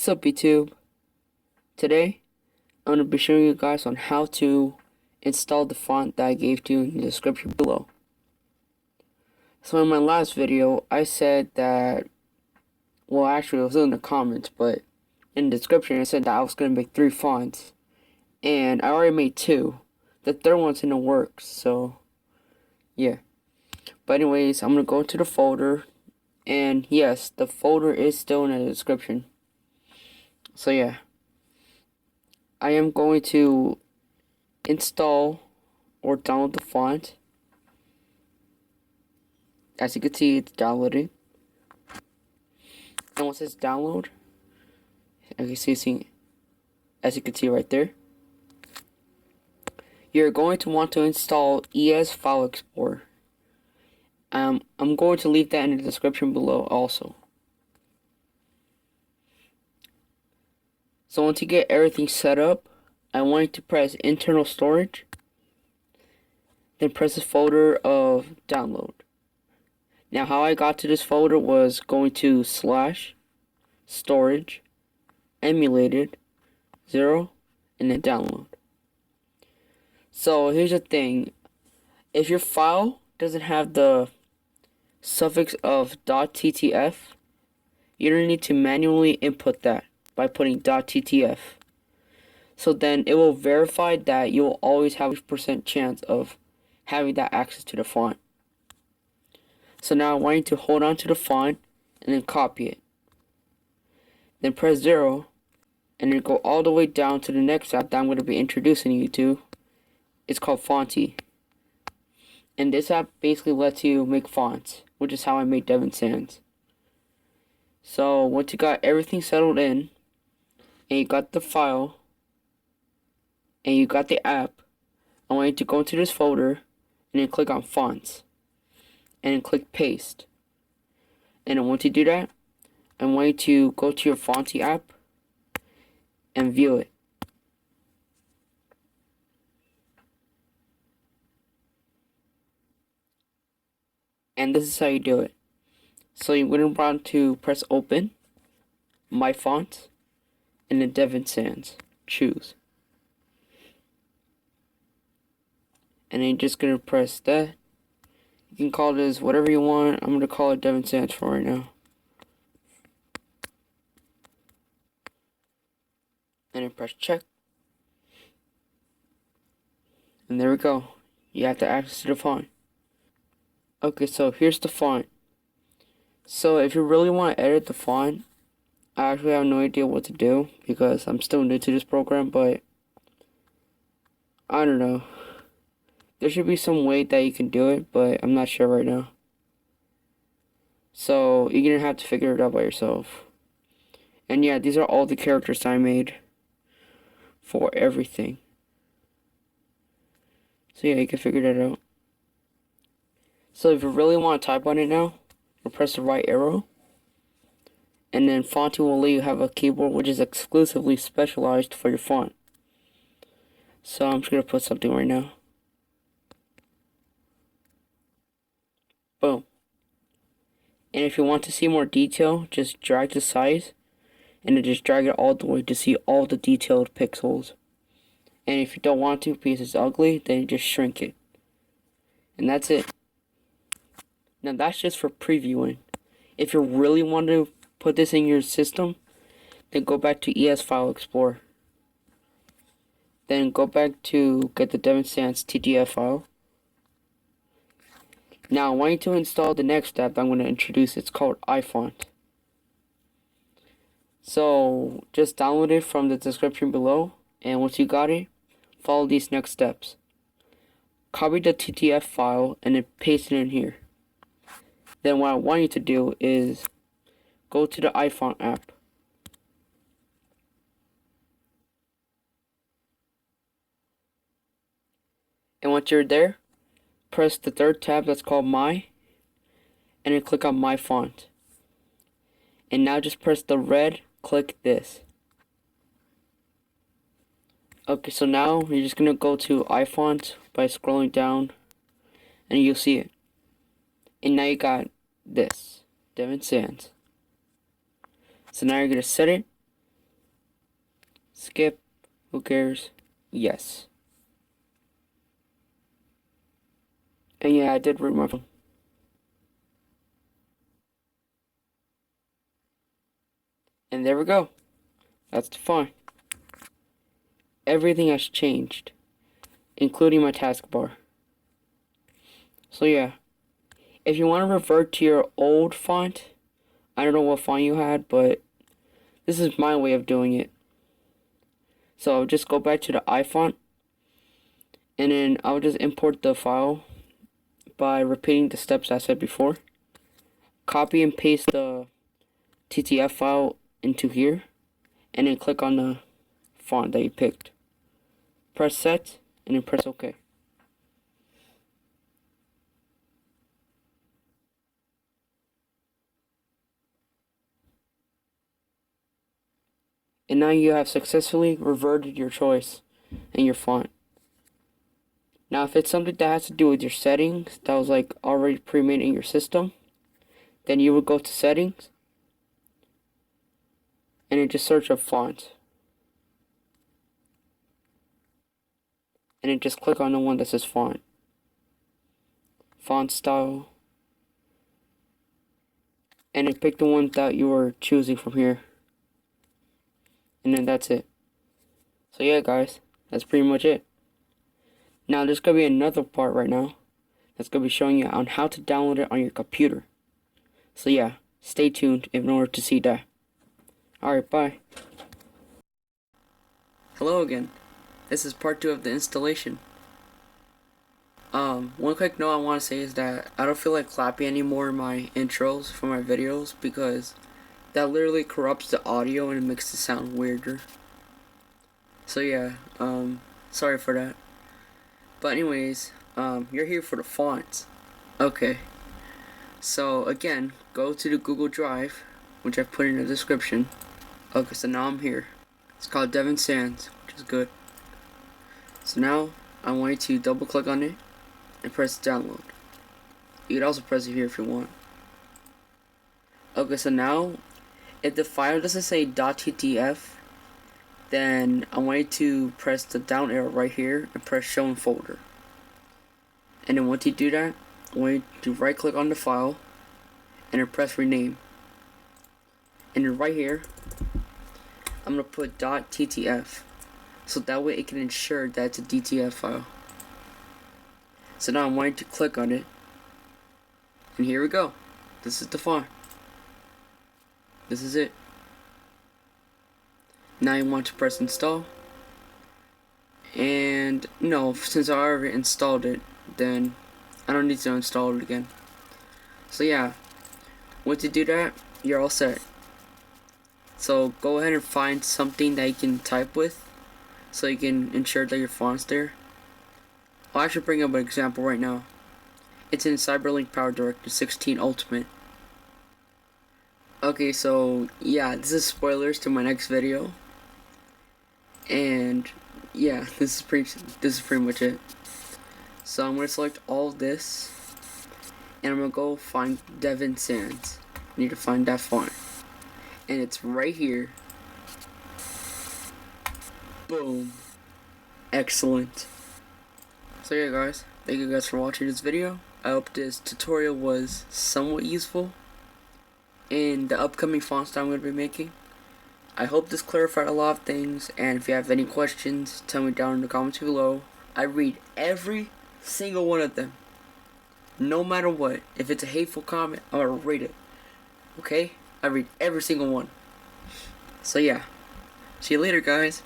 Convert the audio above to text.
What's up, YouTube? Today, I'm going to be showing you guys on how to install the font that I gave to you in the description below. So in my last video, I said that, well, actually it was in the comments, but in the description it said that I was going to make 3 fonts. And I already made 2. The third one's in the works, so yeah. But anyways, I'm going to go into the folder. And yes, the folder is still in the description. So yeah, I am going to install or download the font. As you can see, it's downloading. And once it's download, as you can see right there, you're going to want to install ES File Explorer. I'm going to leave that in the description below also. So once you get everything set up, I want you to press internal storage, then press the folder of download. Now how I got to this folder was going to / storage emulated 0 and then download. So here's the thing, if your file doesn't have the suffix of .ttf, you don't need to manually input that by putting .ttf. So then it will verify that you will always have a % chance of having that access to the font. So now I want you to hold on to the font and then copy it. Then press 0 and then go all the way down to the next app that I'm going to be introducing you to. It's called Fonty. And this app basically lets you make fonts, which is how I made Devin Turcios. So once you got everything settled in, and you got the file, and you got the app, I want you to go into this folder, and then click on Fonts, and then click Paste. And then once you do that, I want you to go to your Fonty app, and view it. And this is how you do it. So you're going to want to press Open, My Font, and then Devin Turcios. Choose. And then you're just going to press that. You can call this whatever you want. I'm going to call it Devin Turcios for right now. And then press check. And there we go. You have the access to the font. Okay, so here's the font. So if you really want to edit the font, I actually have no idea what to do because I'm still new to this program, but I don't know. There should be some way that you can do it, but I'm not sure right now. So you're gonna have to figure it out by yourself. And yeah, these are all the characters I made for everything. So yeah, you can figure that out. So if you really want to type on it now, you'll press the right arrow. And then Fonty will let you have a keyboard which is exclusively specialized for your font. So I'm just going to put something right now. Boom. And if you want to see more detail, just drag the size. And then just drag it all the way to see all the detailed pixels. And if you don't want to because it's ugly, then you just shrink it. And that's it. Now that's just for previewing. If you really want to put this in your system, then go back to ES File Explorer. Then go back to get the Devin Turcios TTF file. Now I want you to install the next app I'm going to introduce. It's called iFont. So just download it from the description below, and once you got it, follow these next steps. Copy the TTF file and then paste it in here. Then what I want you to do is go to the iFont app. And once you're there, press the third tab that's called My, and then click on My Font. And now just press the red, click this. Okay, so now you're just going to go to iFont by scrolling down, and you'll see it. And now you got this, Devin Turcios. So now you're going to set it, Skip. Who cares? Yes. And yeah, I did root my phone. And there we go. That's the font. Everything has changed, including my taskbar. So yeah, if you want to revert to your old font, I don't know what font you had, but this is my way of doing it. So just go back to the iFont, and then I'll just import the file by repeating the steps I said before. Copy and paste the TTF file into here, and then click on the font that you picked. Press set, and then press OK. And now you have successfully reverted your choice and your font. Now if it's something that has to do with your settings that was like already pre-made in your system, then you would go to settings and then just search up font. And then just click on the one that says font. Font style. And then pick the one that you were choosing from here. And then that's it. So yeah guys, that's pretty much it. Now there's going to be another part right now that's going to be showing you on how to download it on your computer. So yeah, stay tuned in order to see that. Alright, bye. Hello again. This is part 2 of the installation. One quick note I want to say is that I don't feel like clapping anymore in my intros for my videos because that literally corrupts the audio and it makes it sound weirder. So yeah, sorry for that. But anyways, you're here for the fonts. Okay. So again, go to the Google Drive, which I put in the description. Okay, so now I'm here. It's called Devin Sands, which is good. So now I want you to double click on it and press download. You could also press it here if you want. Okay, so now if the file doesn't say .ttf, then I want you to press the down arrow right here and press show in folder. And then once you do that, I want you to right click on the file and then press rename. And then right here, I'm going to put .ttf, so that way it can ensure that it's a DTF file. So now I'm going to click on it, and here we go. This is the font. This is it. Now you want to press install, and no, since I already installed it, then I don't need to install it again. So yeah, once you do that, you're all set. So go ahead and find something that you can type with, so you can ensure that your font's there. I'll actually bring up an example right now. It's in Cyberlink Power Director 16 Ultimate. Okay, so yeah, this is spoilers to my next video. And yeah, this is pretty much it. So I'm gonna select all of this, and I'm gonna go find Devin Sands. I need to find that font, and it's right here. Boom. Excellent. So yeah guys, thank you guys for watching this video. I hope this tutorial was somewhat useful in the upcoming fonts that I'm going to be making. I hope this clarified a lot of things, and if you have any questions, tell me down in the comments below. I read every single one of them, no matter what. If it's a hateful comment, I'm going to read it. Okay? I read every single one. So yeah, see you later guys.